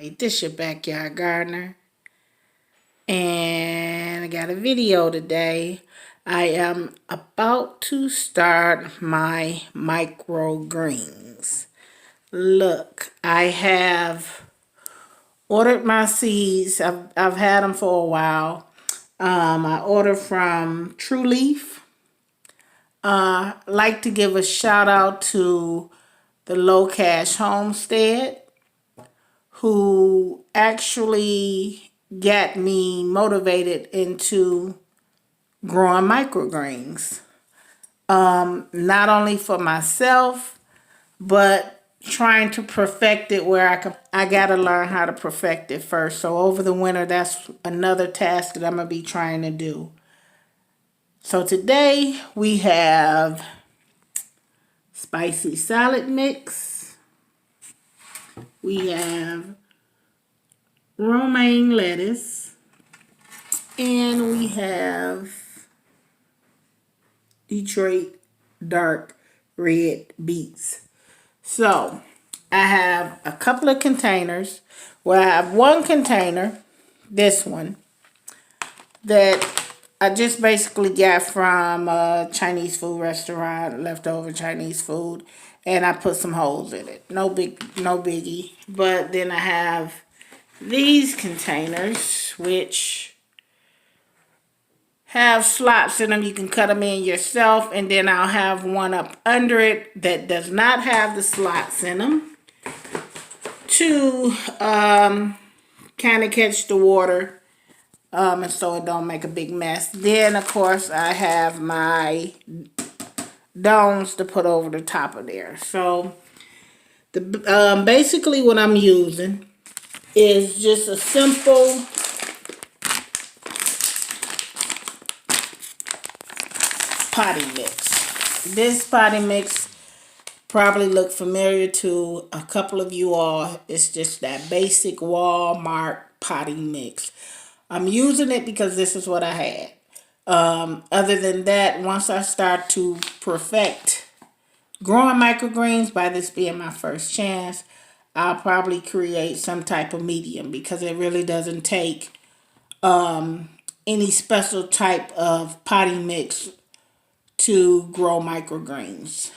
everybody. This your backyard gardener, and I got a video today. I am about to start my microgreens. Look, I have ordered my seeds. I've had them for a while. I ordered from True Leaf. Like to give a shout out to the Low Cash Homestead, who actually got me motivated into growing microgreens. Not only for myself, but trying to perfect it where I gotta learn how to perfect it first. So over the winter, that's another task that I'm gonna be trying to do. So today we have spicy salad mix. We have romaine lettuce, and we have Detroit dark red beets. So I have a couple of containers where I have one container, this one, that I just basically got from a Chinese food restaurant, leftover Chinese food, and I put some holes in it. No biggie. But then I have these containers, which have slots in them. You can cut them in yourself, and then I'll have one up under it that does not have the slots in them to kind of catch the water. And so it don't make a big mess. Then, of course, I have my domes to put over the top of there. So, basically what I'm using is just a simple potting mix. This potting mix probably look familiar to a couple of you all. It's just that basic Walmart potting mix. I'm using it because this is what I had. Other than that, once I start to perfect growing microgreens, by this being my first chance, I'll probably create some type of medium because it really doesn't take any special type of potting mix to grow microgreens.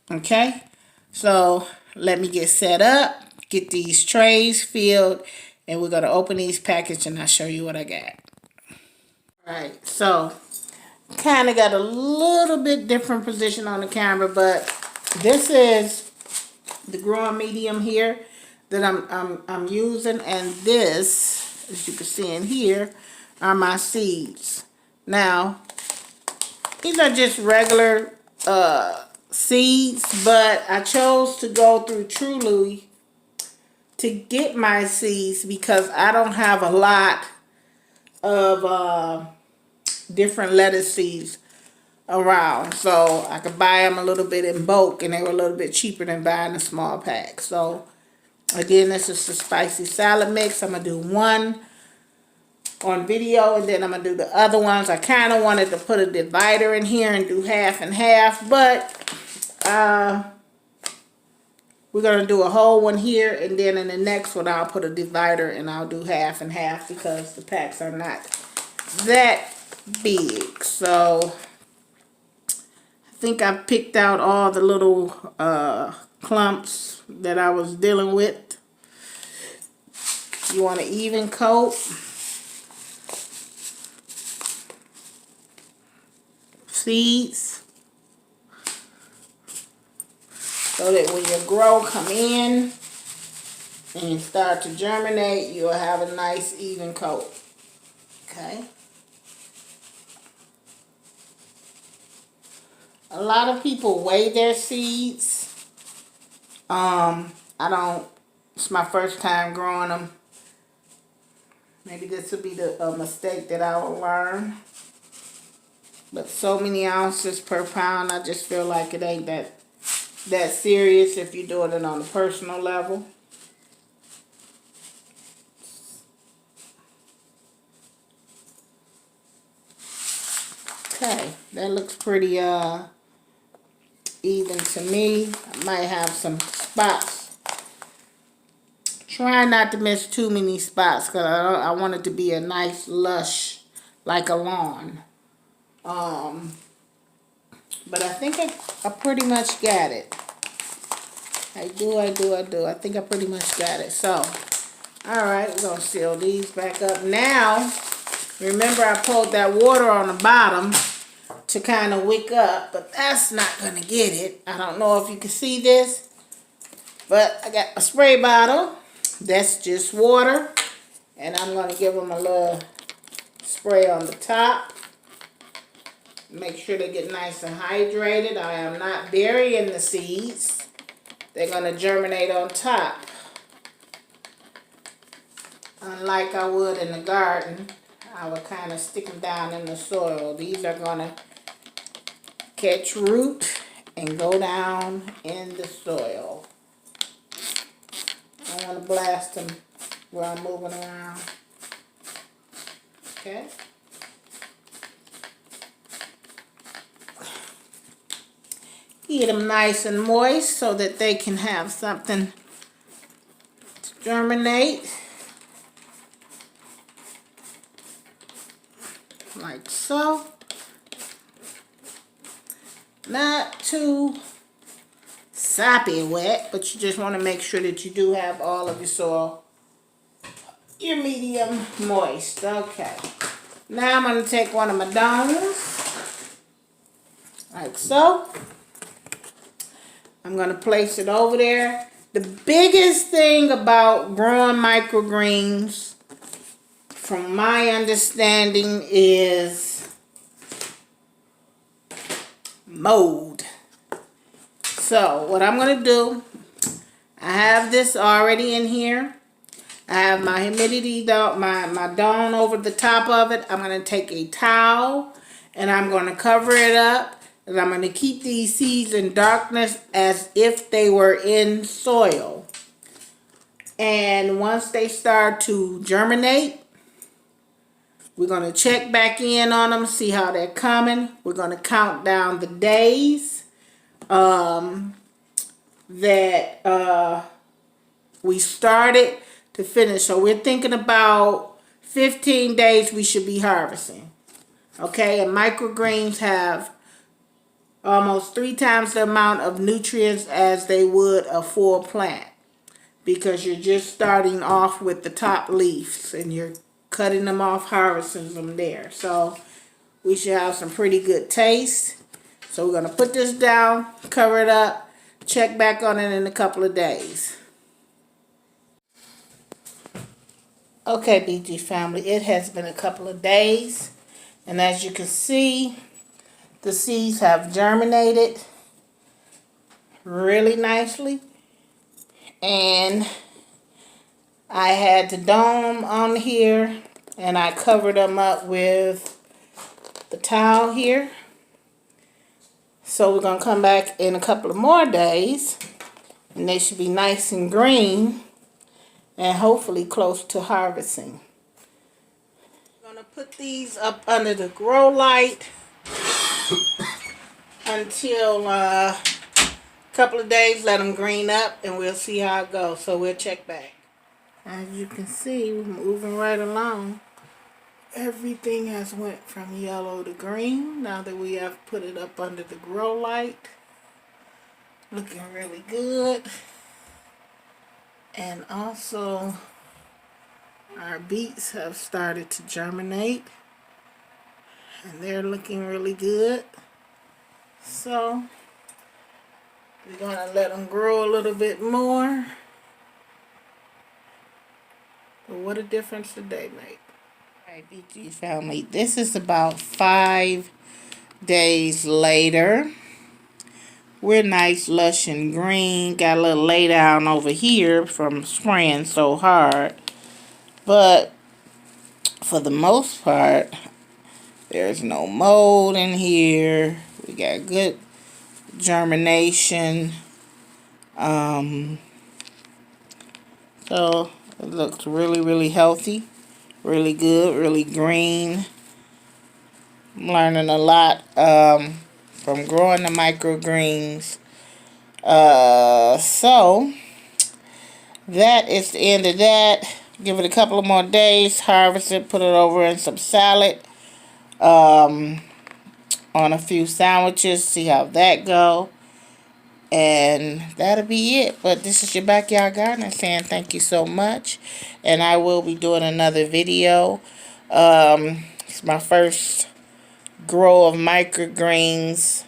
Okay, so let me get set up, get these trays filled, and we're going to open these packages and I'll show you what I got. Alright, so kind of got a little bit different position on the camera, but this is the growing medium here that I'm using, and this, as you can see in here, are my seeds. Now, these are just regular seeds, but I chose to go through True Leaf to get my seeds because I don't have a lot of different lettuce seeds around, so I could buy them a little bit in bulk, and they were a little bit cheaper than buying a small pack. So again, this is the spicy salad mix. I'm gonna do one on video, and then I'm gonna do the other ones. I kind of wanted to put a divider in here and do half and half, but we're going to do a whole one here, and then in the next one I'll put a divider and I'll do half and half because the packs are not that big. So I think I picked out all the little clumps that I was dealing with. You want an even coat. Seeds. So that when your grow come in and start to germinate, you'll have a nice even coat. Okay. A lot of people weigh their seeds. I don't. It's my first time growing them. Maybe this will be the mistake that I will learn. But so many ounces per pound, I just feel like it ain't that serious if you're doing it on a personal level. Okay, that looks pretty even to me. I might have some spots Try not to miss too many spots because I want it to be a nice lush, like a lawn. But I think I pretty much got it. I do. I think I pretty much got it. So, alright, we're going to seal these back up. Now, remember I pulled that water on the bottom to kind of wick up, but that's not going to get it. I don't know if you can see this, but I got a spray bottle. That's just water, and I'm going to give them a little spray on the top. Make sure they get nice and hydrated. I am not burying the seeds. They're going to germinate on top. Unlike I would in the garden, I would kind of stick them down in the soil. These are going to catch root and go down in the soil. I want to blast them where I'm moving around. Okay. Get them nice and moist so that they can have something to germinate. Like so. Not too soppy wet, but you just want to make sure that you do have all of your soil, your medium moist. Okay. Now I'm going to take one of my domes, like so. I'm going to place it over there. The biggest thing about growing microgreens, from my understanding, is mold. So what I'm going to do, I have this already in here. I have my humidity dome, my dome over the top of it. I'm going to take a towel and I'm going to cover it up. And I'm going to keep these seeds in darkness as if they were in soil. And once they start to germinate, we're going to check back in on them, see how they're coming. We're going to count down the days that we started to finish. So we're thinking about 15 days we should be harvesting. Okay, and microgreens have almost 3 times the amount of nutrients as they would a full plant, because you're just starting off with the top leaves and you're cutting them off, harvesting them there. So we should have some pretty good taste. So we're going to put this down, cover it up, check back on it in a couple of days. Okay, BG family, it has been a couple of days, and as you can see, the seeds have germinated really nicely, and I had the dome on here and I covered them up with the towel here. So we're going to come back in a couple of more days and they should be nice and green and hopefully close to harvesting. I'm going to put these up under the grow light until a couple of days, let them green up, and we'll see how it goes. So we'll check back. As you can see, we're moving right along. Everything has went from yellow to green now that we have put it up under the grow light. Looking really good. And also our beets have started to germinate and they're looking really good. So we're going to let them grow a little bit more. But what a difference the day make. Alright, BG family, this is about 5 days later. We're nice, lush, and green. Got a little lay down over here from spraying so hard. But for the most part, there's no mold in here. We got good germination. So it looks really, really healthy. Really good, really green. I'm learning a lot from growing the microgreens. So that is the end of that. Give it a couple of more days, harvest it, put it over in some salad, on a few sandwiches, see how that go. And that'll be it. But this is your backyard gardener saying thank you so much. And I will be doing another video. It's my first grow of microgreens.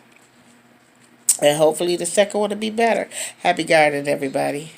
And hopefully the second one will be better. Happy gardening, everybody.